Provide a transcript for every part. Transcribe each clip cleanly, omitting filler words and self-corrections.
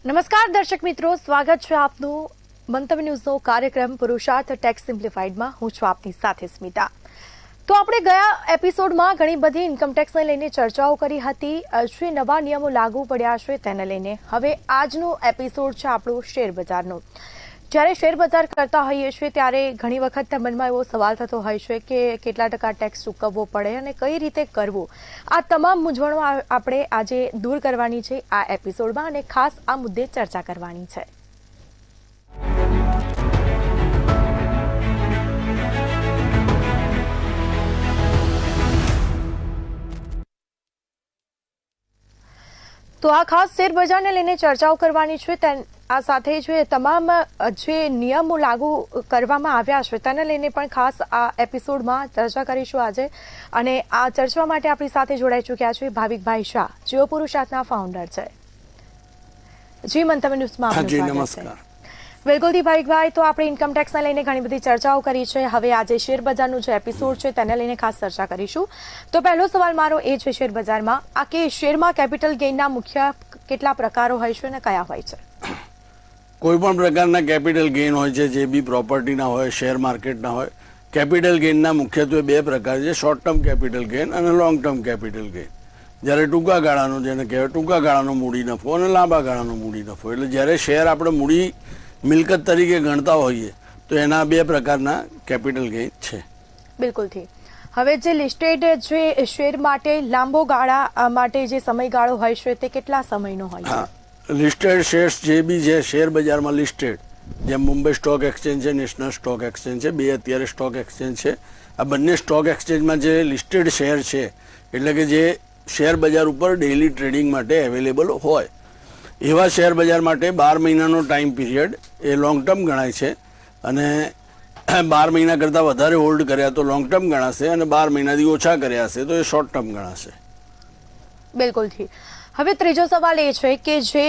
નમસ્કાર દર્શક મિત્રો, સ્વાગત છે આપનું મંતવ્ય ન્યૂઝનો કાર્યક્રમ પુરુષાર્થ ટેક્સ સિમ્પ્લિફાઈડમાં. હું છું આપની સાથે સ્મિતા. તો આપણે ગયા એપિસોડમાં ઘણી બધી ઇન્કમટેક્સને લઈને ચર્ચાઓ કરી હતી. જે નવા નિયમો લાગુ પડ્યા છે તેને લઈને હવે આજનો એપિસોડ છે આપણો શેર બજારનો. જ્યારે શેર બજાર કરતા હોઈએ છીએ ત્યારે ઘણી વખત મનમાં એવો સવાલ થતો હોય છે કે કેટલા ટકા ટેક્સ ચૂકવવો પડે અને કઈ રીતે કરવું. આ તમામ મૂંઝવણો આપણે આજે દૂર કરવાની છે આ એપિસોડમાં અને ખાસ આ મુદ્દે ચર્ચા કરવાની છે. તો આ ખાસ શેર બજારને લઈને ચર્ચાઓ કરવાની છે. આ સાથે જે તમામ જે નિયમો લાગુ કરવામાં આવ્યા છે તેને લઈને પણ ખાસ આ એપિસોડમાં ચર્ચા કરીશું આજે. અને આ ચર્ચા માટે આપણી સાથે જોડાઈ ચૂક્યા છે ભાવિકભાઈ શાહ, જેઓ પુરુષાર્થના ફાઉન્ડર છે. જી મંતવ્ય ન્યૂઝમાં આપનું સ્વાગત છે. બિલકુલથી ભાવિકભાઈ, તો આપણે ઇન્કમટેક્સને લઈને ઘણી બધી ચર્ચાઓ કરી છે. હવે આજે શેર બજારનું જે એપિસોડ છે તેને લઈને ખાસ ચર્ચા કરીશું. તો પહેલો સવાલ મારો એ છે શેર બજારમાં આ કે શેરમાં કેપિટલ ગેઇનના મુખ્ય કેટલા પ્રકારો હોય છે અને કયા હોય છે? કોઈ પણ પ્રકારના કેપિટલ ગેઇન હોય છે, જે બી પ્રોપર્ટીના હોય, શેર માર્કેટના હોય. કેપિટલ ગેઇનના મુખ્યત્વે બે પ્રકાર છે, શોર્ટ ટર્મ કેપિટલ ગેઇન અને લોંગ ટર્મ કેપિટલ ગેઇન. જ્યારે ટૂંકા ગાળાનો, જેને કહેવાય ટૂંકા ગાળાનો મૂડી નફો અને લાંબા ગાળાનો મૂડી નફો. એટલે જ્યારે શેર આપણે મૂડી મિલકત તરીકે ગણતા હોઈએ તો એના બે પ્રકારના કેપિટલ ગેઇન છે. બિલકુલથી. હવે જે લિસ્ટેડ જે શેર માટે લાંબો ગાળા માટે જે સમયગાળો હોય છે તે કેટલા સમયનો હોય છે? લિસ્ટેડ શેર્સ જે બી છે શેર બજારમાં લિસ્ટેડ, જેમ મુંબઈ સ્ટોક એક્સચેન્જ છે, નેશનલ સ્ટોક એક્સચેન્જ છે, બે અત્યારે સ્ટોક એક્સચેન્જ છે. આ બંને સ્ટોક એક્સચેન્જમાં જે લિસ્ટેડ શેર છે એટલે કે જે શેર બજાર ઉપર ડેઇલી ટ્રેડિંગ માટે અવેલેબલ હોય એવા શેર બજાર માટે 12 મહિનાનો ટાઈમ પીરિયડ એ લોંગ ટર્મ ગણાય છે. અને 12 મહિના કરતાં વધારે હોલ્ડ કર્યા તો લોંગ ટર્મ ગણાશે અને 12 મહિનાથી ઓછા કર્યા હશે તો એ શોર્ટ ટર્મ ગણાશે. બિલકુલથી. હવે ત્રીજો સવાલ એ છે કે જે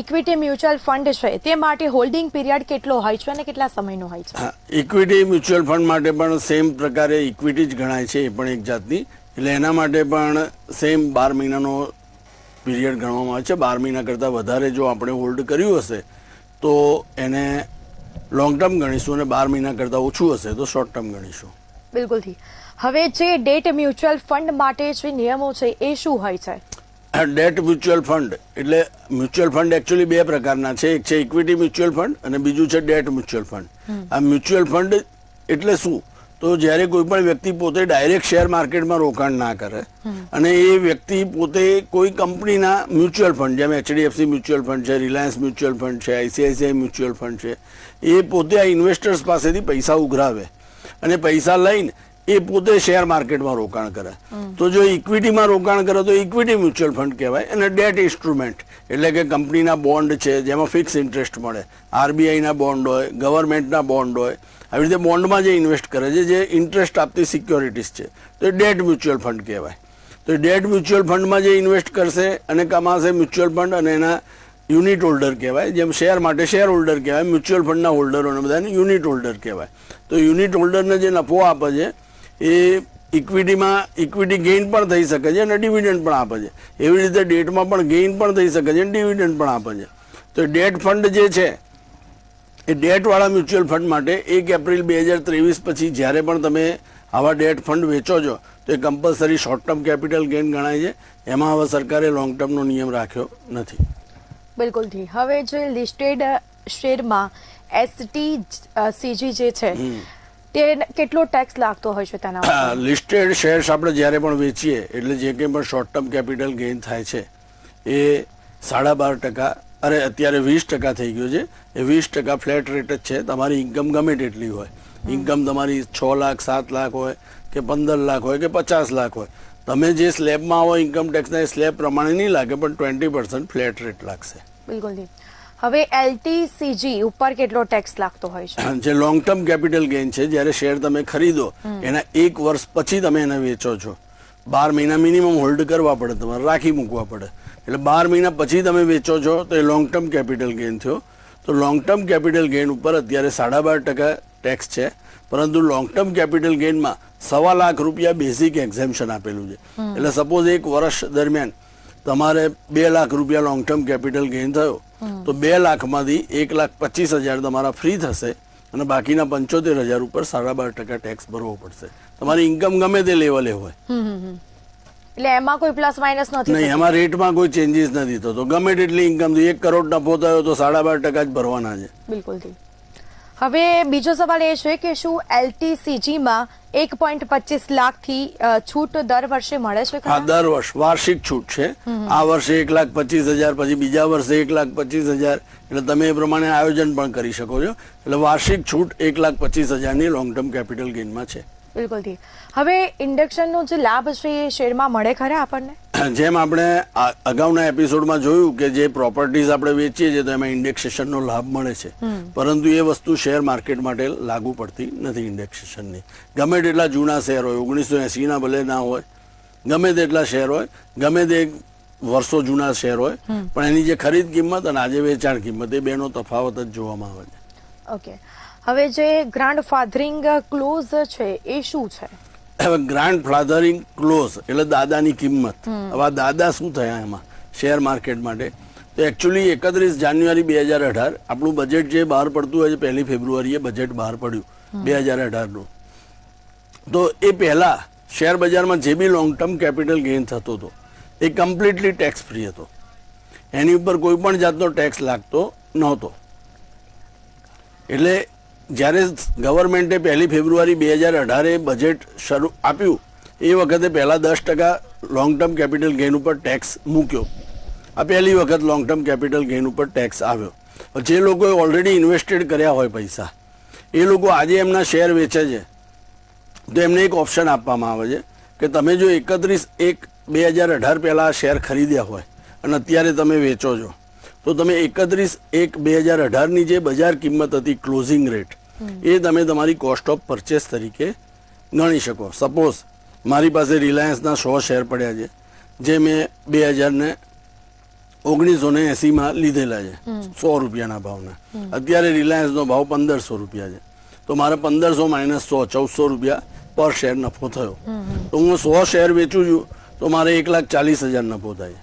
ઇક્વિટી મ્યુચ્યુઅલ ફંડ છે તે માટે હોલ્ડિંગ પીરિયડ કેટલો હોય છે અને કેટલા સમયનો હોય છે? ઇક્વિટી મ્યુચ્યુઅલ ફંડ માટે પણ સેમ પ્રકારે ઇક્વિટી જ ગણાય છે, એ પણ એક જાતની. એટલે એના માટે પણ સેમ 12 મહિનાનો પીરિયડ ગણવામાં આવે છે. 12 મહિના કરતાં વધારે જો આપણે હોલ્ડ કર્યું હશે તો એને લોંગ ટર્મ ગણીશું અને 12 મહિના કરતાં ઓછું હશે તો શોર્ટ ટર્મ ગણીશું. બિલકુલથી. હવે જે ડેટ મ્યુચ્યુઅલ ફંડ માટે જે નિયમો છે એ શું હોય છે? ડેટ મ્યુચ્યુઅલ ફંડ એટલે મ્યુચ્યુઅલ ફંડ એકચ્યુઅલી બે પ્રકારના છે. એક છે ઇક્વિટી મ્યુચ્યુઅલ ફંડ અને બીજું છે ડેટ મ્યુચ્યુઅલ ફંડ. આ મ્યુચ્યુઅલ ફંડ એટલે શું? તો જ્યારે કોઈ પણ વ્યક્તિ પોતે ડાયરેક્ટ શેર માર્કેટમાં રોકાણ ના કરે અને એ વ્યક્તિ પોતે કોઈ કંપનીના મ્યુચ્યુઅલ ફંડ, જેમ HDFC મ્યુચ્યુઅલ ફંડ છે, રિલાયન્સ મ્યુચ્યુઅલ ફંડ છે, ICICI મ્યુચ્યુઅલ ફંડ છે, એ પોતે આ ઇન્વેસ્ટર્સ પાસેથી પૈસા ઉઘરાવે અને પૈસા લઈને એ પોતે શેર માર્કેટમાં રોકાણ કરે. તો જો ઇક્વિટીમાં રોકાણ કરે તો ઇક્વિટી મ્યુચ્યુઅલ ફંડ કહેવાય. અને ડેટ ઇન્સ્ટ્રુમેન્ટ એટલે કે કંપનીના બોન્ડ છે જેમાં ફિક્સ ઇન્ટરેસ્ટ મળે, RBIના બોન્ડ હોય, ગવર્મેન્ટના બોન્ડ હોય, આવી રીતે બોન્ડમાં જે ઇન્વેસ્ટ કરે છે, જે ઇન્ટરેસ્ટ આપતી સિક્યોરિટીઝ છે, તો એ ડેટ મ્યુચ્યુઅલ ફંડ કહેવાય. તો ડેટ મ્યુચ્યુઅલ ફંડમાં જે ઇન્વેસ્ટ કરશે અને કમાશે મ્યુચ્યુઅલ ફંડ અને એના યુનિટ હોલ્ડર કહેવાય. જેમ શેર માટે શેર હોલ્ડર કહેવાય, મ્યુચ્યુઅલ ફંડના હોલ્ડરોને બધાને યુનિટ હોલ્ડર કહેવાય. તો યુનિટ હોલ્ડરને જે નફો આપે છે એ ઇક્વિટીમાં ઇક્વિટી ગેઇન પણ થઈ શકે છે અને ડિવિડન્ડ પણ આપે છે. એવી રીતે ડેટમાં પણ ગેઇન પણ થઈ શકે છે અને ડિવિડન્ડ પણ આપે છે. તો ડેટ ફંડ જે છે એ ડેટવાળા મ્યુચ્યુઅલ ફંડ માટે 1 એપ્રિલ 2023 પછી જ્યારે પણ તમે આવા ડેટ ફંડ વેચો છો તો એ compulsory short term capital gain ગણાય છે. એમાં હવે સરકારે લોંગ ટર્મનો નિયમ રાખ્યો નથી. બિલકુલથી. હવે જે લિસ્ટેડ શેરમાં STCG જે છે તે કેટલો ટેક્સ લાગતો હોય છે તેના ઉપર? લિસ્ટેડ શેર્સ આપણે જ્યારે પણ વેચીએ એટલે જે કંઈ પણ શોર્ટ ટર્મ કેપિટલ ગેઇન થાય છે એ 12.5%, અરે અત્યારે 20% થઈ ગયો છે. એ 20% ફ્લેટ રેટ જ છે. તમારી ઇન્કમ ગમે તેટલી હોય, ઇન્કમ તમારી 6 લાખ 7 લાખ હોય કે 15 લાખ હોય કે 50 લાખ હોય, તમે જે સ્લેબમાં આવો ઇન્કમ ટેક્સના એ સ્લેબ પ્રમાણે નહીં લાગે પણ 20% ફ્લેટ રેટ લાગશે. બિલકુલ. હવે LTCG ઉપર કેટલો ટેક્સ લાગતો હોય છે? જે લોંગ ટર્મ કેપિટલ ગેઇન છે, જ્યારે શેર તમે ખરીદો એના 1 વર્ષ પછી તમે એને વેચો છો, 12 મહિના મિનિમમ હોલ્ડ કરવા પડે, તમારે રાખી મૂકવા પડે. એટલે 12 મહિના પછી તમે વેચો છો તો એ લોંગ ટર્મ કેપિટલ ગેઇન થયો. તો લોંગ ટર્મ કેપિટલ ગેઇન ઉપર અત્યારે 12.5% ટેક્સ છે. પરંતુ લોંગ ટર્મ કેપિટલ ગેઇનમાં ₹1.25 લાખ બેઝિક એક્ઝેમ્પશન આપેલું છે. એટલે સપોઝ 1 વર્ષ દરમિયાન તમારે 2 લાખ રૂપિયા લોંગ ટર્મ કેપિટલ ગેઇન થયો તો 2 લાખમાંથી 1,25,000 તમારા ફ્રી થશે અને બાકીના 75,000 ઉપર 12.5% ટેક્સ ભરવો પડશે. તમારી ઇન્કમ ગમે તે લેવલે હોય, એટલે એમાં કોઈ પ્લસ માઇનસ નથી નહીં, એમાં રેટમાં કોઈ ચેન્જીસ નથી થતો. ગમે તેટલી ઇન્કમ 1 કરોડ નફો થયો તો 12.5% જ ભરવાના છે. બિલકુલ. હવે બીજો સવાલ એ છે કે શું LTCG-માં 1.25 લાખથી છૂટ દર વર્ષે મળે છે? હા, દર વર્ષ વાર્ષિક છૂટ છે. આ વર્ષે 1,25,000, પછી બીજા વર્ષે 1,25,000, એટલે તમે એ પ્રમાણે આયોજન પણ કરી શકો છો. એટલે વાર્ષિક છૂટ 1,25,000ની લોંગ ટર્મ કેપિટલ ગેઇનમાં છે. બિલકુલ. હવે ઇન્ડેક્શનનો જે લાભ છે એ શેરમાં મળે ખરા આપણને? જેમ આપણે અગાઉના એપિસોડમાં જોયું કે જે પ્રોપર્ટીઝ આપણે વેચીએ છીએ તો એમાં ઇન્ડેક્સેશનનો લાભ મળે છે, પરંતુ એ વસ્તુ શેર માર્કેટ માટે લાગુ પડતી નથી. ઇન્ડેક્સેશનની ગમે તેટલા જૂના શેર હોય, 1980ના ભલે ના હોય, ગમે તેટલા શેર હોય, ગમે તે વર્ષો જૂના શેર હોય, પણ એની જે ખરીદ કિંમત અને આજે વેચાણ કિંમત એ બેનો તફાવત જ જોવામાં આવે છે. ઓકે. હવે જે ગ્રાન્ડ ફાધરિંગ ક્લોઝ છે એ શું છે? હવે ગ્રાન્ડ ફાધરિંગ ક્લોઝ એટલે દાદાની કિંમત. હવે દાદા શું થયા એમાં શેર માર્કેટ માટે? તો એકચ્યુઅલી 31 જાન્યુઆરી 2018 આપણું બજેટ જે બહાર પડતું હોય છે, 1 ફેબ્રુઆરીએ બજેટ બહાર પડ્યું 2018નું. તો એ પહેલા શેર બજારમાં જે બી લોંગ ટર્મ કેપિટલ ગેઇન થતો હતો એ કમ્પ્લીટલી ટેક્સ ફ્રી હતો. એની ઉપર કોઈ પણ જાતનો ટેક્સ લાગતો નહોતો. એટલે જ્યારે ગવર્મેન્ટે 1 ફેબ્રુઆરી 2018 બજેટ શરૂ આપ્યું એ વખતે પહેલા 10% લોંગ ટર્મ કેપિટલ ગેઇન ઉપર ટેક્સ મૂક્યો. આ પહેલી વખત લોંગ ટર્મ કેપિટલ ગેઇન ઉપર ટેક્સ આવ્યો. જે લોકોએ ઓલરેડી ઇન્વેસ્ટેડ કર્યા હોય પૈસા, એ લોકો આજે એમના શેર વેચે છે તો એમને એક ઓપ્શન આપવામાં આવે છે કે તમે જો 31/1/2018 પહેલા શેર ખરીદ્યા હોય અને અત્યારે તમે વેચો છો તો તમે 31/1/2018ની જે બજાર કિંમત હતી ક્લોઝિંગ રેટ એ તમે તમારી કોસ્ટ ઓફ પરચેસ તરીકે ગણી શકો. સપોઝ મારી પાસે રિલાયન્સના 100 શેર પડ્યા છે જે મેં 1980માં લીધેલા છે 100 રૂપિયાના ભાવના. અત્યારે રિલાયન્સનો ભાવ 1,500 રૂપિયા છે, તો મારે 1,500 માઇનસ 100 1,400 રૂપિયા પર શેર નફો થયો. તો હું 100 શેર વેચું છું તો મારે 1,40,000 નફો થાય.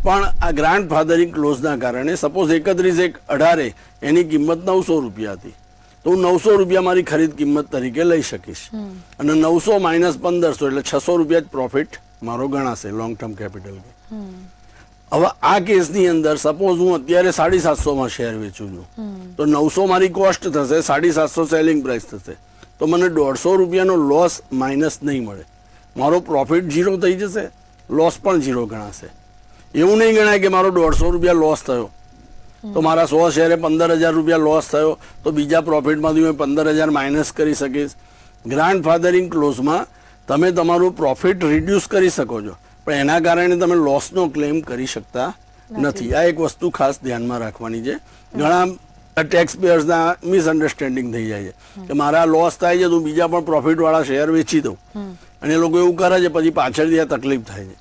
પણ આ ગ્રાન્ડ ફાધરિંગ ક્લોઝના કારણે સપોઝ 31/1/18 એની કિંમત 900 રૂપિયા હતી તો હું 900 રૂપિયા મારી ખરીદ કિંમત તરીકે લઈ શકીશ અને 900 માઇનસ 1,500 એટલે 600 રૂપિયા જ પ્રોફિટ મારો ગણાશે લોંગ ટર્મ કેપિટલ. હવે આ કેસની અંદર સપોઝ હું અત્યારે 750માં શેર વેચું છું તો 900 મારી કોસ્ટ થશે, 750 સેલિંગ પ્રાઇસ થશે, તો મને 150 રૂપિયાનો લોસ માઇનસ નહીં મળે. મારો પ્રોફિટ 0 થઈ જશે, લોસ પણ 0 ગણાશે. એવું નહીં ગણાય કે મારો 150 રૂપિયા લોસ થયો તો મારા 100 શેરે 15,000 રૂપિયા લોસ થયો તો બીજા પ્રોફિટમાંથી હું 15,000 માઇનસ કરી શકીશ. ગ્રાન્ડ ફાધરિંગ ક્લોઝમાં તમે તમારું પ્રોફિટ રિડ્યુસ કરી શકો છો પણ એના કારણે તમે લોસનો ક્લેમ કરી શકતા નથી. આ એક વસ્તુ ખાસ ધ્યાનમાં રાખવાની છે. ઘણા ટેક્સ પેયર્સના મિસઅન્ડરસ્ટેન્ડિંગ થઈ જાય છે કે મારા લોસ થાય છે તો બીજા પણ પ્રોફિટવાળા શેર વેચી દઉં અને એ લોકો એવું કરે છે, પછી પાછળથી આ તકલીફ થાય છે.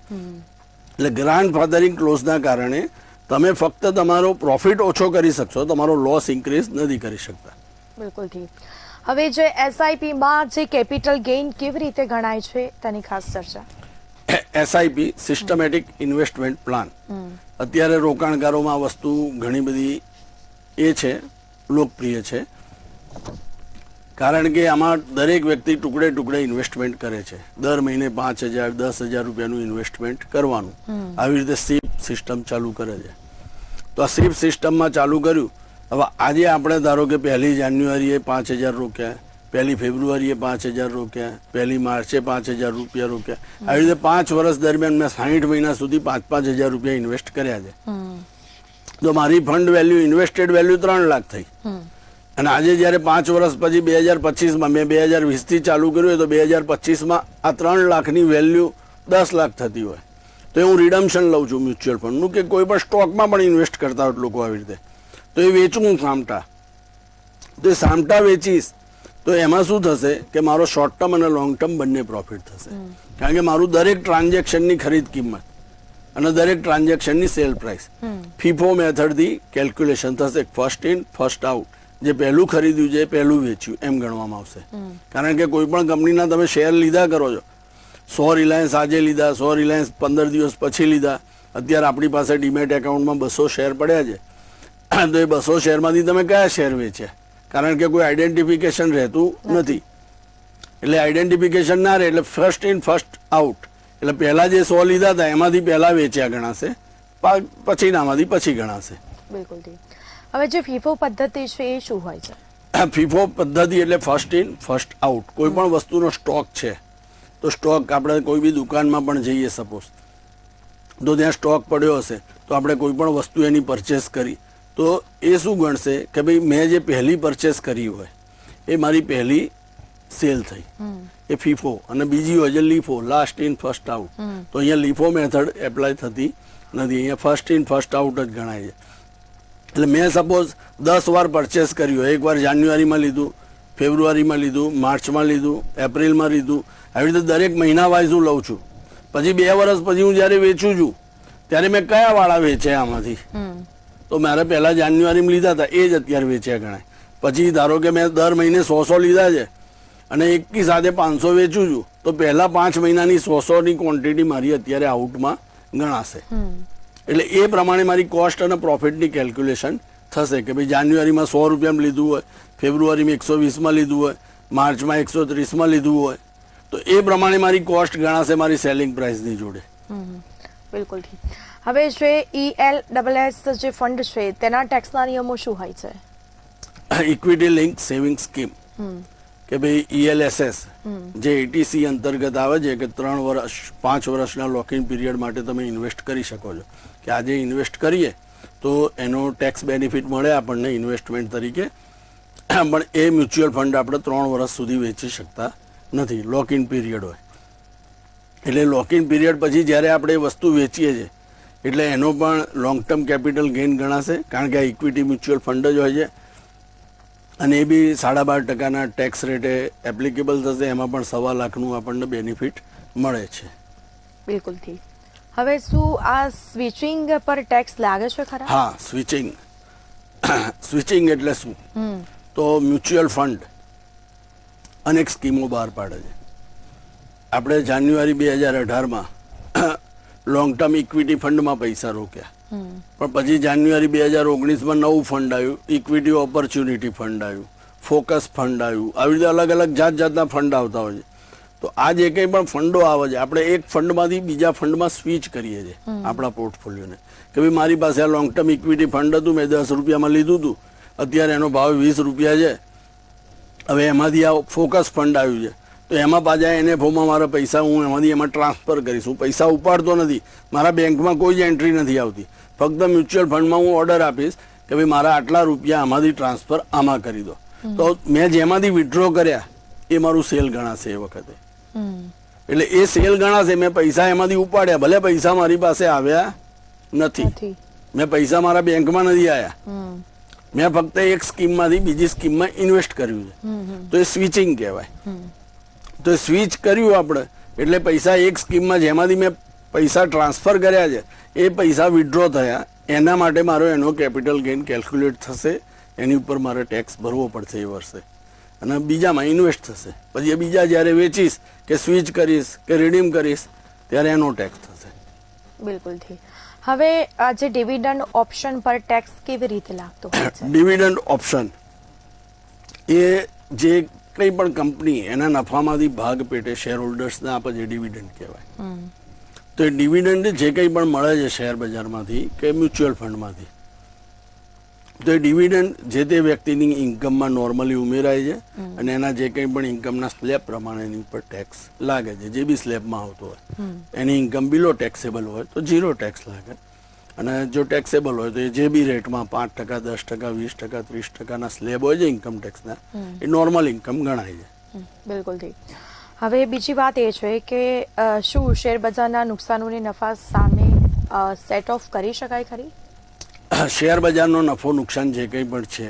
એટલે ગ્રાન્ડ ફાધરિંગ ક્લોઝના કારણે તમે ફક્ત તમારો પ્રોફિટ ઓછો કરી શકશો, તમારો લોસ ઇન્ક્રીઝ નથી કરી શકતા. બિલકુલ. હવે જે SIP-માં જે કેપિટલ ગેઇન કેવી રીતે ગણાય છે તેની ખાસ ચર્ચા. SIP સિસ્ટમેટિક ઇન્વેસ્ટમેન્ટ પ્લાન અત્યારે રોકાણકારોમાં આ વસ્તુ ઘણી બધી એ છે, લોકપ્રિય છે, કારણ કે આમાં દરેક વ્યક્તિ ટુકડે ટુકડે ઇન્વેસ્ટમેન્ટ કરે છે. દર મહિને 5,000 10,000 રૂપિયાનું ઇન્વેસ્ટમેન્ટ કરવાનું. આવી રીતે SIP સિસ્ટમ ચાલુ કરે છે. તો આ SIP સિસ્ટમમાં ચાલુ કર્યું. હવે આજે આપણે ધારો કે 1 જાન્યુઆરીએ 5,000 રોક્યા, 1 ફેબ્રુઆરીએ 5,000 રોક્યા, 1 માર્ચે 5,000 રૂપિયા રોક્યા. આવી રીતે 5 વર્ષ દરમિયાન મેં 60 મહિના સુધી 5,000 રૂપિયા ઇન્વેસ્ટ કર્યા છે. તો મારી fund value, invested value 3 lakh થઈ. અને આજે જ્યારે 5 વર્ષ પછી 2025માં મેં 2020થી ચાલુ કર્યું તો 2025માં આ 3 લાખની વેલ્યુ 10 લાખ થતી હોય તો હું રિડમ્શન લઉં છું મ્યુચ્યુઅલ ફંડનું કે કોઈ પણ સ્ટોકમાં પણ ઇન્વેસ્ટ કરતા હોય લોકો આવી રીતે, તો એ વેચું હું સામટા. તો એ સામટા વેચીશ તો એમાં શું થશે કે મારો શોર્ટ ટર્મ અને લોંગ ટર્મ બંને પ્રોફિટ થશે, કારણ કે મારું દરેક ટ્રાન્ઝેક્શનની ખરીદ કિંમત અને દરેક ટ્રાન્ઝેક્શનની સેલ પ્રાઇસ ફીફો મેથડથી કેલ્ક્યુલેશન થશે. ફર્સ્ટ ઇન ફર્સ્ટ આઉટ, જે પહેલું ખરીદ્યું છે પહેલું વેચ્યું એમ ગણવામાં આવશે. કારણ કે કોઈ પણ કંપનીના તમે શેર લીધા કરો છો, 100 રિલાયન્સ આજે લીધા, 100 રિલાયન્સ 15 દિવસ પછી લીધા, અત્યારે આપણી પાસે ડીમેટ એકાઉન્ટમાં 200 શેર પડ્યા છે, તો એ 200 શેરમાંથી તમે કયા શેર વેચ્યા? કારણ કે કોઈ આઈડેન્ટિફિકેશન રહેતું નથી. એટલે આઈડેન્ટિફિકેશન ના રહે એટલે ફર્સ્ટ ઇન ફર્સ્ટ આઉટ, એટલે પહેલા જે 100 લીધા હતા એમાંથી પહેલા વેચ્યા ગણાશે, પછીનામાંથી પછી ગણાશે. બિલકુલ. હવે જે ફીફો પદ્ધતિ છે એ શું હોય છે? ફીફો પદ્ધતિ એટલે ફર્સ્ટ ઇન ફર્સ્ટ આઉટ. કોઈ પણ વસ્તુનો સ્ટોક છે તો સ્ટોક આપણે કોઈ બી દુકાનમાં પણ જઈએ સપોઝ, તો ત્યાં સ્ટોક પડ્યો હશે તો આપણે કોઈ પણ વસ્તુ એની પરચેસ કરી તો એ શું ગણશે કે ભાઈ મેં જે પહેલી પરચેસ કરી હોય એ મારી પહેલી સેલ થઈ, એ ફીફો. અને બીજી હોય છે લીફો, લાસ્ટ ઇન ફર્સ્ટ આઉટ. તો અહીંયા લીફો મેથડ એપ્લાય થતી નથી, અહીંયા ફર્સ્ટ ઇન ફર્સ્ટ આઉટ જ ગણાય છે. એટલે મેં સપોઝ 10 વાર પરચેસ કર્યું, એકવાર જાન્યુઆરીમાં લીધું, ફેબ્રુઆરીમાં લીધું, માર્ચમાં લીધું, એપ્રિલમાં લીધું, આવી રીતે દરેક મહિના વાઇઝ હું લઉં છું. પછી 2 વર્ષ પછી હું જ્યારે વેચું છું ત્યારે મેં કયા વાળા વેચ્યા આમાંથી, તો મારે પહેલા જાન્યુઆરીમાં લીધા હતા એ જ અત્યારે વેચ્યા ગણાય. પછી ધારો કે મેં દર મહિને 100 લીધા છે અને એકી સાથે 500 વેચું છું તો પહેલા 5 મહિનાની 100ની ક્વોન્ટિટી મારી અત્યારે આઉટમાં ગણાશે. એટલે એ પ્રમાણે મારી કોસ્ટ અને પ્રોફિટની કેલ્ક્યુલેશન થશે કે ભાઈ જાન્યુઆરીમાં 100 રૂપિયામાં લીધું હોય, ફેબ્રુઆરીમાં 120માં લીધું હોય, માર્ચમાં 130માં લીધું હોય, તો એ પ્રમાણે મારી કોસ્ટ ગણાશે મારી સેલિંગ પ્રાઇસની જોડે. બિલકુલ. હવે જે ELSS જે ફંડ છે તેના ટેક્સના નિયમો શું હોય છે? ઇક્વિટી લિંક સેવિંગ સ્કીમ કે ભાઈ ELSS જે ATC અંતર્ગત આવે છે કે 3 વર્ષ 5 વર્ષના લોકિંગ પીરિયડ માટે તમે ઇન્વેસ્ટ કરી શકો છો, કે આજે ઇન્વેસ્ટ કરીએ તો એનો ટેક્સ બેનિફિટ મળે આપણને ઇન્વેસ્ટમેન્ટ તરીકે, પણ એ મ્યુચ્યુઅલ ફંડ આપણે 3 વર્ષ સુધી વેચી શકતા નથી, લોકિન પીરિયડ હોય. એટલે લોકિન પીરિયડ પછી જ્યારે આપણે એ વસ્તુ વેચીએ છીએ એટલે એનો પણ લોંગ ટર્મ કેપિટલ ગેઇન ગણાશે, કારણ કે આ ઇક્વિટી મ્યુચ્યુઅલ ફંડ જ હોય છે અને એ બી 12.5% ટેક્સ રેટે એપ્લિકેબલ થશે. એમાં પણ 1.25 લાખનું આપણને બેનિફિટ મળે છે. બિલકુલ. હવે શું આ સ્વિચિંગ પર ટેક્સ લાગે છે ખરા? હા, સ્વિચિંગ. સ્વિચિંગ એટલે શું? તો મ્યુચ્યુઅલ ફંડ અનેક સ્કીમો બહાર પાડે છે. આપણે જાન્યુઆરી 2018માં લોંગ ટર્મ ઇક્વિટી ફંડમાં પૈસા રોક્યા, પણ પછી જાન્યુઆરી 2019માં નવું ફંડ આવ્યું, ઇક્વિટી ઓપોર્ચ્યુનિટી ફંડ આવ્યું, ફોકસ ફંડ આવ્યું, આવી રીતે અલગ અલગ જાતના ફંડ આવતા હોય છે. તો આ જે કંઈ પણ ફંડો આવે છે આપણે એક ફંડમાંથી બીજા ફંડમાં સ્વિચ કરીએ છીએ આપણા પોર્ટફોલિયોને, કે ભાઈ મારી પાસે આ લોંગ ટર્મ ઇક્વિટી ફંડ હતું, મેં 10 રૂપિયામાં લીધું હતું, અત્યારે એનો ભાવ 20 રૂપિયા છે, હવે એમાંથી આ ફોકસ ફંડ આવ્યું છે તો એમાં પાછા NFOમાં મારા પૈસા હું એમાં ટ્રાન્સફર કરીશ. હું પૈસા ઉપાડતો નથી, મારા બેંકમાં કોઈ જ એન્ટ્રી નથી આવતી, ફક્ત મ્યુચ્યુઅલ ફંડમાં હું ઓર્ડર આપીશ કે ભાઈ મારા આટલા રૂપિયા આમાંથી ટ્રાન્સફર આમાં કરી દો, તો મેં જેમાંથી વિથડ્રો કર્યા એ મારું સેલ ગણાશે એ વખતે. એટલે એ સેલ ગણાશે, મેં પૈસા એમાંથી ઉપાડ્યા, ભલે પૈસા મારી પાસે આવ્યા નથી, મેં પૈસા મારા બેંકમાં નથી આવ્યા, મેં ફક્ત એક સ્કીમમાંથી બીજી સ્કીમમાં ઇન્વેસ્ટ કર્યું છે, તો એ સ્વિચિંગ કહેવાય. તો સ્વિચ કર્યું આપણે એટલે પૈસા એક સ્કીમમાં જેમાંથી મેં પૈસા ટ્રાન્સફર કર્યા છે એ પૈસા વિથડ્રો થયા, એના માટે મારો એનો કેપિટલ ગેઇન કેલ્ક્યુલેટ થશે, એની ઉપર મારે ટેક્સ ભરવો પડશે એ વર્ષે, અને બીજામાં ઇન્વેસ્ટ થશે. પછી એ બીજા જ્યારે વેચીશ કે સ્વિચ કરીશ કે રિડીમ કરીશ ત્યારે એનો ટેક્સ થશે. બિલકુલ. હવે આ જે ડિવિડન્ડ ઓપ્શન પર ટેક્સ કેવી રીતે લાગતો હોય છે? ડિવિડન્ડ ઓપ્શન એ જે કંઈ પણ કંપની એના નફામાંથી ભાગ પેટે શેર હોલ્ડર્સને આપે છે, ડિવિડન્ડ કહેવાય. તો એ ડિવિડન્ડ જે કંઈ પણ મળે છે શેર બજારમાંથી કે મ્યુચ્યુઅલ ફંડમાંથી, તો એ ડિવિડન્ડ જે તે વ્યક્તિની ઇન્કમમાં નોર્મલી ઉમેરાય છે અને એના જે કંઈ પણ ઇન્કમના સ્લેબ પ્રમાણે એની ઉપર ટેક્સ લાગે છે. જે બી સ્લેબમાં આવતો હોય એની ઇન્કમ બિલો ટેક્સેબલ હોય તો 0 ટેક્સ લાગે, અને જો ટેક્સેબલ હોય તો એ જે બી રેટમાં 5%, 10%, 20%, 30%ના સ્લેબ હોય છે ઇન્કમ ટેક્સના, એ નોર્મલ ઇન્કમ ગણાય છે. બિલકુલ. હવે બીજી વાત એ છે કે શું શેર બજારના નુકસાનોને નફા સામે સેટ ઓફ કરી શકાય ખરી? શેર બજારનો નફો નુકસાન જે કંઈ પણ છે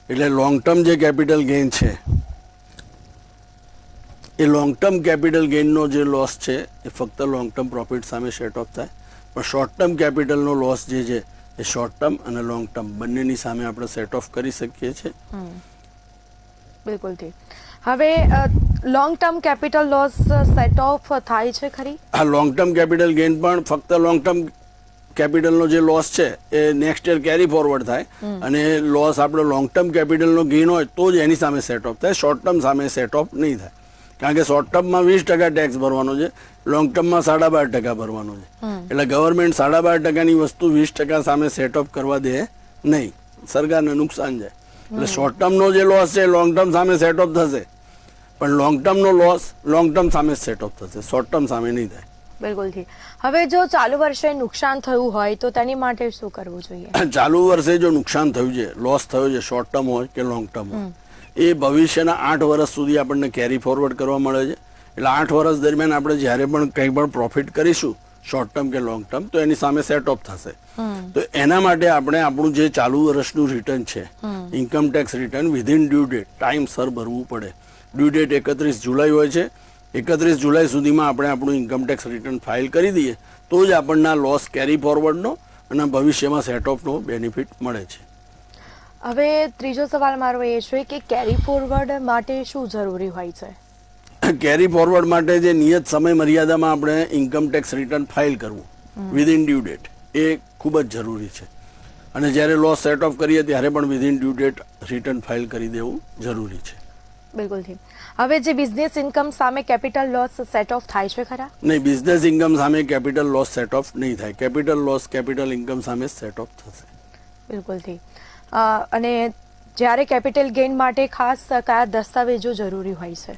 એટલે લોંગ ટર્મ જે કેપિટલ ગેઇન છે એ લોંગ ટર્મ કેપિટલ ગેઇનનો જે લોસ છે એ ફક્ત લોંગ ટર્મ પ્રોફિટ સામે સેટ ઓફ થાય, પણ શોર્ટ ટર્મ કેપિટલનો લોસ જે છે એ શોર્ટ ટર્મ અને લોંગ ટર્મ બંનેની સામે આપણે સેટ ઓફ કરી શકીએ છીએ. બિલકુલ. હવે long term capital loss set off થાય છે ખરી? આ લોંગ ટર્મ કેપિટલ ગેઇન પણ ફક્ત લોંગ ટર્મ કેપિટલનો જે લોસ છે એ નેક્સ્ટ યર કેરી ફોરવર્ડ થાય અને લોસ આપણે લોંગ ટર્મ કેપિટલનો ગેઇન હોય તો જ એની સામે સેટ ઓફ થાય, શોર્ટ ટર્મ સામે સેટ ઓફ નહીં થાય. કારણ કે શોર્ટ ટર્મમાં 20% ટેક્સ ભરવાનો છે, લોંગ ટર્મમાં 12.5% ભરવાનો છે. એટલે ગવર્મેન્ટ 12.5%ની વસ્તુ 20% સામે સેટ ઓફ કરવા દે નહીં, સરકારને નુકસાન જાય. એટલે શોર્ટ ટર્મનો જે લોસ છે લોંગ ટર્મ સામે સેટ ઓફ થશે, પણ લોંગ ટર્મનો લોસ લોંગ ટર્મ સામે સેટ ઓફ થશે, શોર્ટ ટર્મ સામે નહીં થાય. બિલકુલથી. હવે જો ચાલુ વર્ષે નુકસાન થયું હોય તો તેની માટે શું કરવું જોઈએ? ચાલુ વર્ષે જો નુકસાન થયું છે, લોસ થયો છે, શોર્ટ ટર્મ હોય કે લોંગ ટર્મ હોય, એ ભવિષ્યના 8 વર્ષ સુધી આપણને કેરી ફોરવર્ડ કરવા મળે છે. એટલે 8 વર્ષ દરમિયાન આપણે જ્યારે પણ કંઈ પણ પ્રોફિટ કરીશું શોર્ટ ટર્મ કે લોંગ ટર્મ તો એની સામે સેટ ઓફ થશે. તો એના માટે આપણે આપણું જે ચાલુ વર્ષનું રિટર્ન છે, income tax return within due date ટાઈમસર ભરવું પડે. ડ્યુ ડેટ 31 જુલાઈ હોય છે. 31 જુલાઈ સુધીમાં આપણે આપણું ઇન્કમ ટેક્સ રિટર્ન ફાઇલ કરી દઈએ તો જ આપણને લોસ કેરી ફોરવર્ડનો અને ભવિષ્યમાં સેટ ઓફનો બેનિફિટ મળે છે. હવે ત્રીજો સવાલ મારો એ છે કે કેરી ફોરવર્ડ માટે શું જરૂરી હોય છે? કેરી ફોરવર્ડ માટે જે નિયત સમય મર્યાદામાં આપણે ઇન્કમ ટેક્સ રિટર્ન ફાઇલ કરવું વિધિન ડ્યુ ડેટ એ ખૂબ જ જરૂરી છે. અને જ્યારે લોસ સેટ ઓફ કરીએ ત્યારે પણ within due date return file કરી દેવું જરૂરી છે. બિલકુલથી. હવે જે બિઝનેસ ઇન્કમ સામે કેપિટલ લોસ સેટ ઓફ થાય છે ખરા? નહીં, બિઝનેસ ઇન્કમ સામે કેપિટલ લોસ સેટ ઓફ નહીં થાય. કેપિટલ લોસ કેપિટલ ઇન્કમ સામે સેટ ઓફ થશે. બિલકુલથી. અને જ્યારે કેપિટલ ગેઇન માટે ખાસ કયા દસ્તાવેજો જરૂરી હોય છે?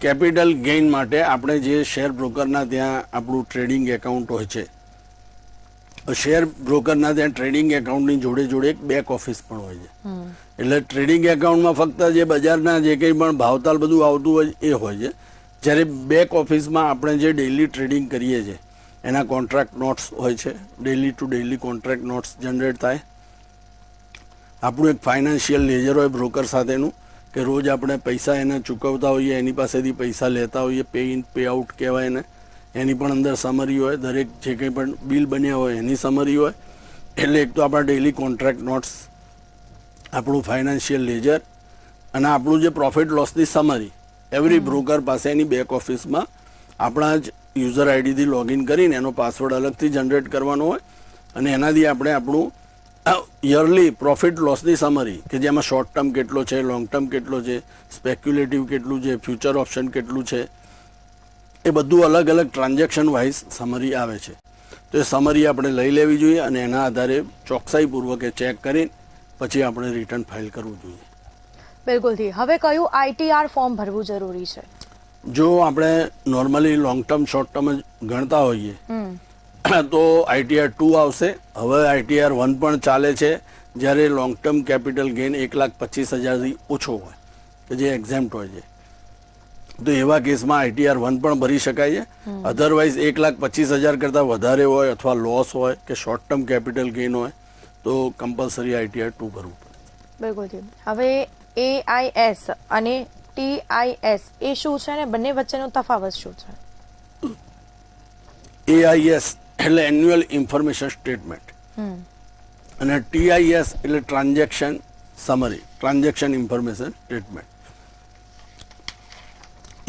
કેપિટલ ગેઇન માટે આપણે જે શેર બ્રોકરના ત્યાં આપણું ટ્રેડિંગ એકાઉન્ટ હોય છે, શેર બ્રોકરના ત્યાં ટ્રેડિંગ એકાઉન્ટની જોડે જોડે એક બેક ઓફિસ પણ હોય છે. એટલે ટ્રેડિંગ એકાઉન્ટમાં ફક્ત જે બજારના જે કંઈ પણ ભાવતાલ બધું આવતું હોય એ હોય છે. જ્યારે બેક ઓફિસમાં આપણે જે ડેઇલી ટ્રેડિંગ કરીએ છીએ એના કોન્ટ્રાક્ટ નોટ્સ હોય છે, daily two daily contract notes generate થાય. આપણું એક ફાઇનાન્શિયલ લેજર હોય બ્રોકર સાથેનું કે રોજ આપણે પૈસા એને ચૂકવતા હોઈએ, એની પાસેથી પૈસા લેતા હોઈએ, પે ઇન પે આઉટ કહેવાય એને. એની પણ અંદર સમરી હોય, દરેક જે કંઈ પણ બિલ બન્યા હોય એની સમરી હોય. એટલે એક તો આપણા ડેઇલી કોન્ટ્રાક્ટ નોટ્સ, આપણું ફાઇનાન્શિયલ લેજર અને આપણું જે પ્રોફિટ લોસની સમરી એવરી બ્રોકર પાસે એની બેક ઓફિસમાં આપણા જ યુઝર આઈડીથી લોગિન કરીને એનો પાસવર્ડ અલગથી જનરેટ કરવાનો હોય અને એનાથી આપણે આપણું યરલી પ્રોફિટ લોસની સમરી કે જેમાં શોર્ટ ટર્મ કેટલો છે, લોંગ ટર્મ કેટલો છે, સ્પેક્યુલેટિવ કેટલું છે, ફ્યુચર ઓપ્શન કેટલું છે, એ બધું અલગ અલગ ટ્રાન્ઝેક્શન વાઇઝ સમરી આવે છે. તો એ સમરી આપણે લઈ લેવી જોઈએ અને એના આધારે ચોકસાઈપૂર્વક એ ચેક કરીને પછી આપણે રિટર્ન ફાઇલ કરવું જોઈએ. બિલકુલથી. હવે કયું આઈટીઆર ફોર્મ ભરવું જરૂરી છે? જો આપણે normally long term short term જ ગણતા હોઈએ તો આઈટીઆર 2 આવશે. હવે આઈટીઆર 1 પણ ચાલે છે જ્યારે લોંગ ટર્મ કેપિટલ ગેઇન 1,25,000થી ઓછો હોય કે જે એક્ઝેમ્પ્ટ હોય છે. તો એવા કેસમાં આઈટીઆર 1 પણ ભરી શકાય છે. અધરવાઇઝ 1,25,000 કરતાં વધારે હોય અથવા લોસ હોય કે શોર્ટ ટર્મ કેપિટલ ગેઇન હોય તો કમ્પલસરી આઈટીઆર 2 ભરવું પડે. બિલકુલ. હવે એઆઈએસ અને ટીઆઈએસ એ શું છે અને બંને વચ્ચેનો તફાવત શું છે? એઆઈએસ એટલે એન્યુઅલ ઇન્ફોર્મેશન સ્ટેટમેન્ટ અને ટીઆઈએસ એટલે transaction summary, transaction information statement.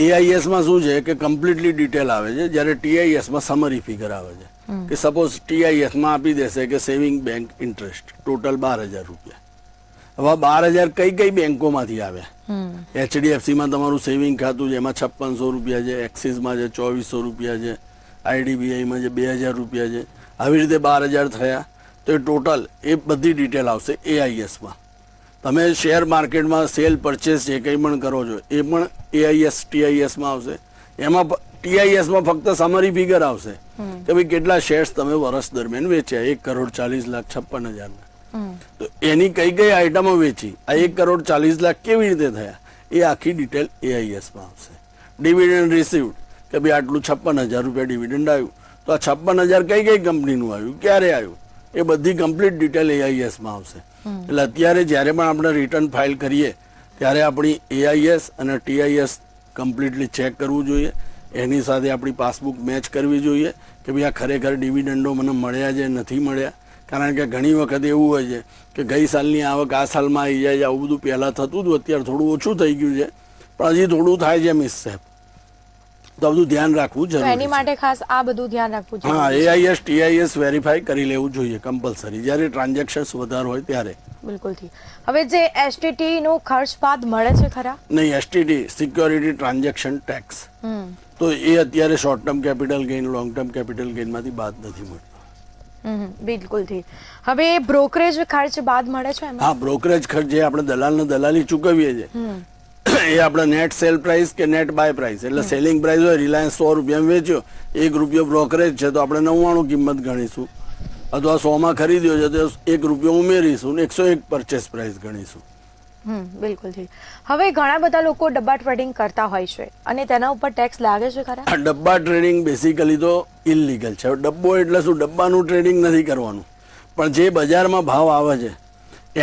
એઆઈએસમાં શું છે કે કમ્પ્લીટલી ડિટેલ આવે છે, જ્યારે ટીઆઈએસમાં સમરી ફિગર આવે છે. કે સપોઝ ટીઆઈએસમાં આપી દેશે કે સેવિંગ બેંક ઇન્ટરેસ્ટ ટોટલ 12,000 રૂપિયા. હવે 12,000 કઈ કઈ બેંકોમાંથી આવ્યા? એચડીએફસીમાં તમારું સેવિંગ ખાતું છે એમાં 5600 રૂપિયા છે, એક્સિસમાં છે 2400 રૂપિયા છે, આઈડીબીઆઈમાં જે 2,000 રૂપિયા છે, આવી રીતે 12,000 થયા. તો એ ટોટલ એ બધી ડિટેલ આવશે એઆઈએસમાં. તમે શેર માર્કેટમાં સેલ પરચેસ જે કંઈ પણ કરો છો એ પણ એઆઈએસ ટીઆઈએસમાં આવશે. એમાં ટીઆઈએસમાં ફક્ત સમરી ફિગર આવશે કે ભાઈ કેટલા શેર્સ તમે વર્ષ દરમિયાન વેચ્યા, 1,40,56,000. તો એની કઈ કઈ આઈટમો વેચી, આ 1,40,00,000 કેવી રીતે થયા એ આખી ડિટેલ એઆઈએસમાં આવશે. ડિવિડન્ડ રિસીવ્ડ કે ભાઈ આટલું 56,000 રૂપિયા ડિવિડન્ડ આવ્યું, તો આ 56,000 કઈ કઈ કંપનીનું આવ્યું, ક્યારે આવ્યું, એ બધી કમ્પ્લીટ ડિટેલ એઆઈએસમાં આવશે. એટલે અત્યારે જ્યારે પણ આપણે રિટર્ન ફાઇલ કરીએ ત્યારે આપણી એઆઈએસ અને ટીઆઈએસ કમ્પ્લીટલી ચેક કરવું જોઈએ. એની સાથે આપણી પાસબુક મેચ કરવી જોઈએ કે ભાઈ આ ખરેખર ડિવિડન્ડો મને મળ્યા છે નથી મળ્યા. કારણ કે ઘણી વખત એવું હોય છે કે ગઈ સાલની આવક આ સાલમાં આવી જાય છે, આવું બધું પહેલાં થતું હતું, અત્યારે થોડું ઓછું થઈ ગયું છે પણ હજી થોડું થાય છે મિસશેપ. તો આ બધું ધ્યાન રાખવું તો એની જરૂરી છે. માટે ખાસ આ બધું ધ્યાન રાખવું જોઈએ. હા, AIS TIS વેરીફાઈ કરી લેવું જોઈએ કમ્પલસરી, જ્યારે ટ્રાન્ઝેક્શન્સ વધારે હોય ત્યારે. બિલકુલથી. હવે જે STT નો ખર્ચ બાદ મળે છે ખરા? નહીં, STT સિક્યોરિટી ટ્રાન્ઝેક્શન ટેક્સ, તો એ અત્યારે short term capital gain, long term capital gain માંથી બાદ નથી મળતો. બિલકુલથી. હવે બ્રોકરેજ ખર્ચ બાદ મળે છે એમાં? હા, બ્રોકરેજ ખર્ચ જે આપણે દલાલને દલાલી ચૂકવીએ છીએ એ આપણે નેટ સેલ પ્રાઇસ કે નેટ બાય પ્રાઇસ, એટલે સેલિંગ પ્રાઇસ હોય રિલાયન્સ 100 રૂપિયામાં વેચ્યો, ₹1 બ્રોકરેજ છે તો આપણે 99 કિંમત ગણીશું, અથવા 100 ખરીદ્યો છે તો ₹1 ઉમેરીશું ને 101 પરચેસ પ્રાઇસ ગણીશું. બિલકુલથી. હવે ઘણા બધા લોકો ડબ્બા ટ્રેડિંગ કરતા હોય છે અને તેના ઉપર ટેક્સ લાગે છે ખરા? આ ડબ્બા ટ્રેડિંગ બેસિકલી તો ઇલીગલ છે. ડબ્બો એટલે શું? ડબ્બાનું ટ્રેડિંગ નથી કરવાનું, પણ જે બજારમાં ભાવ આવે છે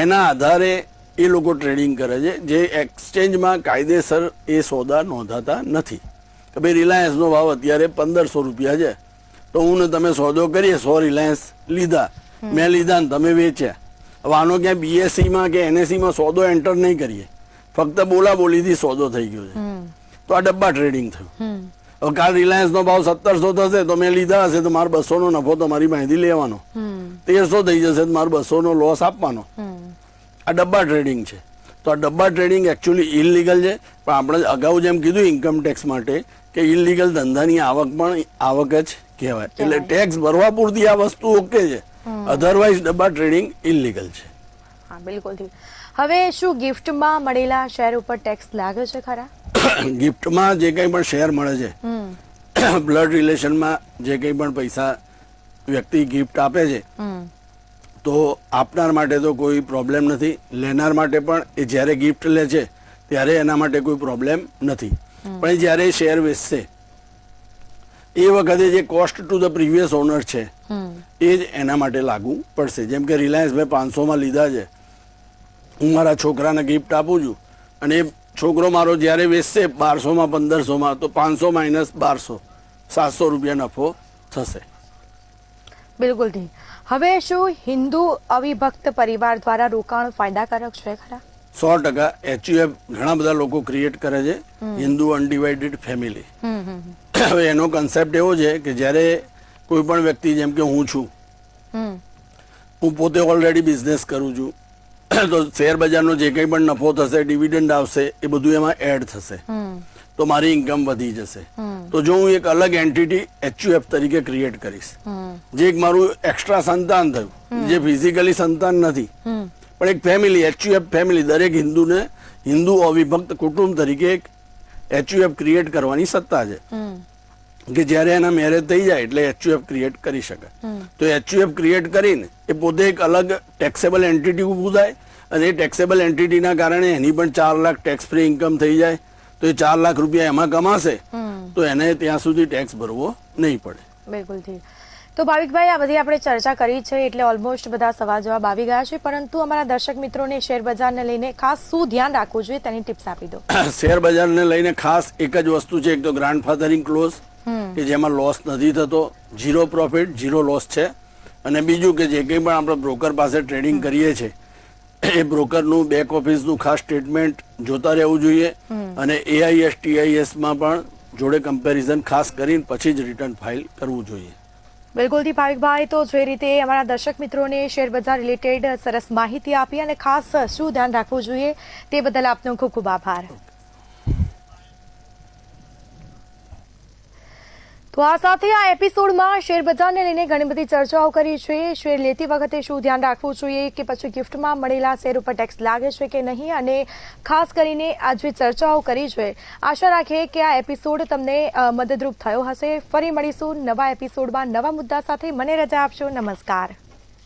એના આધારે એ લોકો ટ્રેડિંગ કરે છે, જે એક્સચેન્જમાં કાયદેસર એ સોદા નોંધાતા નથી. કે ભાઈ રિલાયન્સનો ભાવ અત્યારે ₹1500 છે, તો હું ને તમે સોદો કરીએ, 100 રિલાયન્સ લીધા, મેં લીધા ને તમે વેચ્યા. હવે આનો ક્યાંય BSE કે NSE માં સોદો એન્ટર નહીં કરીએ, ફક્ત બોલાબોલીથી સોદો થઈ ગયો છે, તો આ ડબ્બા ટ્રેડિંગ થયું. હવે કાલ રિલાયન્સનો ભાવ 1700 થશે તો મેં લીધા હશે તો મારે 200 નો નફો તમારી પાસેથી લેવાનો, 1300 થઈ જશે તો મારે 200 નો લોસ આપવાનો. આ ડબ્બા ટ્રેડિંગ છે. તો આ ડબ્બા ટ્રેડિંગ એકચ્યુઅલી ઇલીગલ છે, પણ આપણે અગાઉ જેમ કીધું ઇન્કમ ટેક્સ માટે કે ઇલીગલ ધંધાની આવક પણ આવક જ કહેવાય, એટલે ટેક્સ ભરવા પૂરતી આ વસ્તુ ઓકે છે, અધરવાઇઝ ડબ્બા ટ્રેડિંગ ઇલીગલ છે. હા, બિલકુલથી. હવે શું ગિફ્ટમાં મળેલા શેર ઉપર ટેક્સ લાગે છે ખરા? ગિફ્ટમાં જે કંઈ પણ શેર મળે છે, બ્લડ રિલેશનમાં જે કંઈ પણ પૈસા વ્યક્તિ ગિફ્ટ આપે છે, તો આપનાર માટે તો કોઈ પ્રોબ્લેમ નથી, લેનાર માટે પણ એ જ્યારે ગિફ્ટ લે છે ત્યારે એના માટે કોઈ પ્રોબ્લેમ નથી, પણ જ્યારે શેર વેચશે એ વખતે જે cost to the previous owner છે એ જ એના માટે લાગુ પડશે. જેમ કે રિલાયન્સ મેં 500 લીધા છે, હું મારા છોકરાને ગિફ્ટ આપું છું અને એ છોકરો મારો જ્યારે વેચશે 1200 1500 તો 500 માઇનસ 1200 ₹700 નફો થશે. બિલકુલથી. હવે શું હિન્દુ અવિભક્ત પરિવાર દ્વારા રોકાણ ફાયદાકારક છે ખરા? 100%. HUF ઘણા બધા લોકો ક્રિએટ કરે છે, હિન્દુ અનડિવાઇડેડ ફેમિલી. હવે એનો કન્સેપ્ટ એવો છે કે જ્યારે કોઈ પણ વ્યક્તિ, જેમ કે હું છું, હું પોતે ઓલરેડી બિઝનેસ કરું છું, તો શેર બજારનો જે કંઈ પણ નફો થશે, ડિવિડન્ડ આવશે, એ બધું એમાં એડ થશે, તો મારી ઇન્કમ વધી જશે. તો જો હું એક અલગ એન્ટિટી HUF તરીકે ક્રિએટ કરીશ, જે એક મારું એક્સ્ટ્રા સંતાન થયું, જે ફિઝિકલી સંતાન નથી પણ એક ફેમિલી, HUF ફેમિલી, દરેક હિન્દુને હિન્દુ અવિભક્ત કુટુંબ તરીકે એક HUF ક્રિએટ કરવાની સત્તા છે, કે જ્યારે એના મેરેજ થઈ જાય એટલે HUF ક્રિએટ કરી શકે. તો HUF ક્રિએટ કરીને એ પોતે એક અલગ ટેક્સેબલ એન્ટિટી ઊભું થાય, અને એ ટેક્સેબલ એન્ટિટીના કારણે એની પણ 4 લાખ ટેક્સ ફ્રી ઇન્કમ થઈ જાય, તો એ 4 લાખ રૂપિયા એમાં કમાશે તો એને ત્યાં સુધી ટેક્સ ભરવો નહીં પડે. બિલકુલથી. તો ભાવિકભાઈ, આ બધી આપણે ચર્ચા કરી છે એટલે ઓલમોસ્ટ બધા સવાલ જવાબ આવી ગયા છે, પરંતુ અમારા દર્શક મિત્રોને શેર બજારને લઈને ખાસ શું ધ્યાન રાખવું જોઈએ તેની ટિપ્સ આપી દો. શેર બજારને લઈને ખાસ એક જ વસ્તુ છે, એક તો ગ્રાન્ડફાધરિંગ ક્લોઝ કે જેમાં લોસ નથી થતો, 0 પ્રોફિટ 0 લોસ છે, અને બીજું કે જે કંઈ પણ આપણે બ્રોકર પાસે ટ્રેડિંગ કરીએ છીએ એ બ્રોકરનું બેક ઓફિસનું ખાસ સ્ટેટમેન્ટ જોતા રહેવું જોઈએ, અને AIS TIS માં પણ જોડે કમ્પેરિઝન ખાસ કરીને પછી જ રિટર્ન ફાઇલ કરવું જોઈએ. બિલકુલથી ભાવિકભાઈ, તો જે રીતે અમારા દર્શક મિત્રોને શેર બજાર રિલેટેડ સરસ માહિતી આપી અને ખાસ શું ધ્યાન રાખવું જોઈએ તે બદલ આપનો ખૂબ ખૂબ આભાર. તો આ સાથે આ એપિસોડમાં શેર બજારને લઈને ઘણી બધી ચર્ચાઓ કરી છે. શેર લેતી વખતે શું ધ્યાન રાખવું જોઈએ, કે પછી ગિફ્ટમાં મળેલા શેર ઉપર ટેક્સ લાગે છે કે નહીં, અને ખાસ કરીને આ જે ચર્ચાઓ કરી છે, આશા રાખીએ કે આ એપિસોડ તમને મદદરૂપ થયો હશે. ફરી મળીશું નવા એપિસોડમાં નવા મુદ્દા સાથે. મને રજા આપશો. નમસ્કાર.